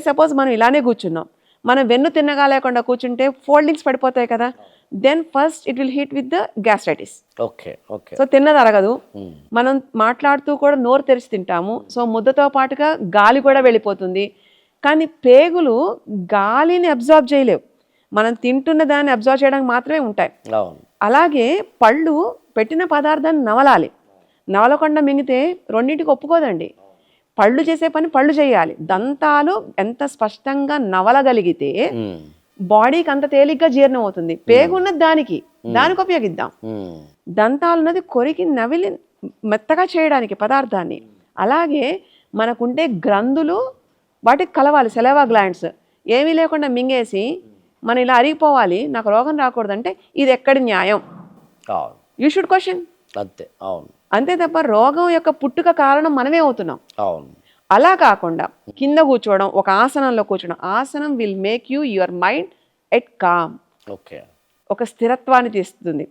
Suppose మనం ఇలానే కూర్చున్నాం, మనం వెన్ను తిన్నగా లేకుండా కూర్చుంటే ఫోల్డింగ్స్ పడిపోతాయి కదా, then first it will hit with the gastritis. Okay okay. So తిన్నది అరగదు, మనం మాట్లాడుతూ కూడా నోరు తెరిచి తింటాము, సో ముద్దతో పాటుగా గాలి కూడా వెళ్ళిపోతుంది. కానీ పేగులు గాలిని అబ్జార్బ్ చేయలేవు, మనం తింటున్న దాన్ని అబ్జార్బ్ చేయడానికి మాత్రమే ఉంటాయి. అవును. అలాగే పళ్ళు పెట్టిన పదార్థాన్ని నవలాలి, నవలకుండా మింగితే రెండింటికి ఒప్పుకోదండి. పళ్ళు చేసే పని పళ్ళు చేయాలి. దంతాలు ఎంత స్పష్టంగా నవలగలిగితే బాడీకి అంత తేలిగ్గా జీర్ణం అవుతుంది. పేగున్నది దానికి ఉపయోగిద్దాం. దంతాలు ఉన్నది కొరికి నవిలి మెత్తగా చేయడానికి పదార్థాన్ని. అలాగే మనకుంటే గ్రంథులు వాటికి కలవాలి, సెలవా గ్లాండ్స్. ఏమీ లేకుండా మింగేసి మనం ఇలా అరిగిపోవాలి, నాకు రోగం రాకూడదంటే ఇది ఎక్కడి న్యాయం? అవును. You should question. అంతే. అవును. అంతే తప్ప రోగం యొక్క పుట్టుక కారణం మనమే అవుతున్నాం. అవును. అలా కాకుండా కింద కూర్చోవడం, ఒక ఆసనంలో కూర్చోవడం, ఆసనం will make your mind at calm. Okay. ఒక స్థిరత్వాన్ని తీస్తుంది,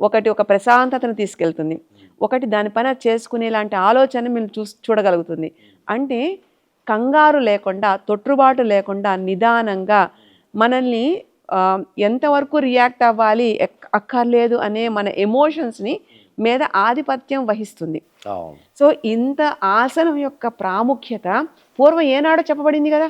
ఒక ప్రశాంతతను తీసుకెళ్తుంది, ఒకటి దాని పని అది చేసుకునేలాంటి ఆలోచన మీరు చూడగలుగుతుంది. అంటే కంగారు లేకుండా, తొట్టుబాటు లేకుండా నిదానంగా మనల్ని ఎంతవరకు రియాక్ట్ అవ్వాలి అక్కర్లేదు అనే మన ఎమోషన్స్ని మీద ఆధిపత్యం వహిస్తుంది. సో ఇంత ఆసనం యొక్క ప్రాముఖ్యత పూర్వం ఏనాడో చెప్పబడింది కదా.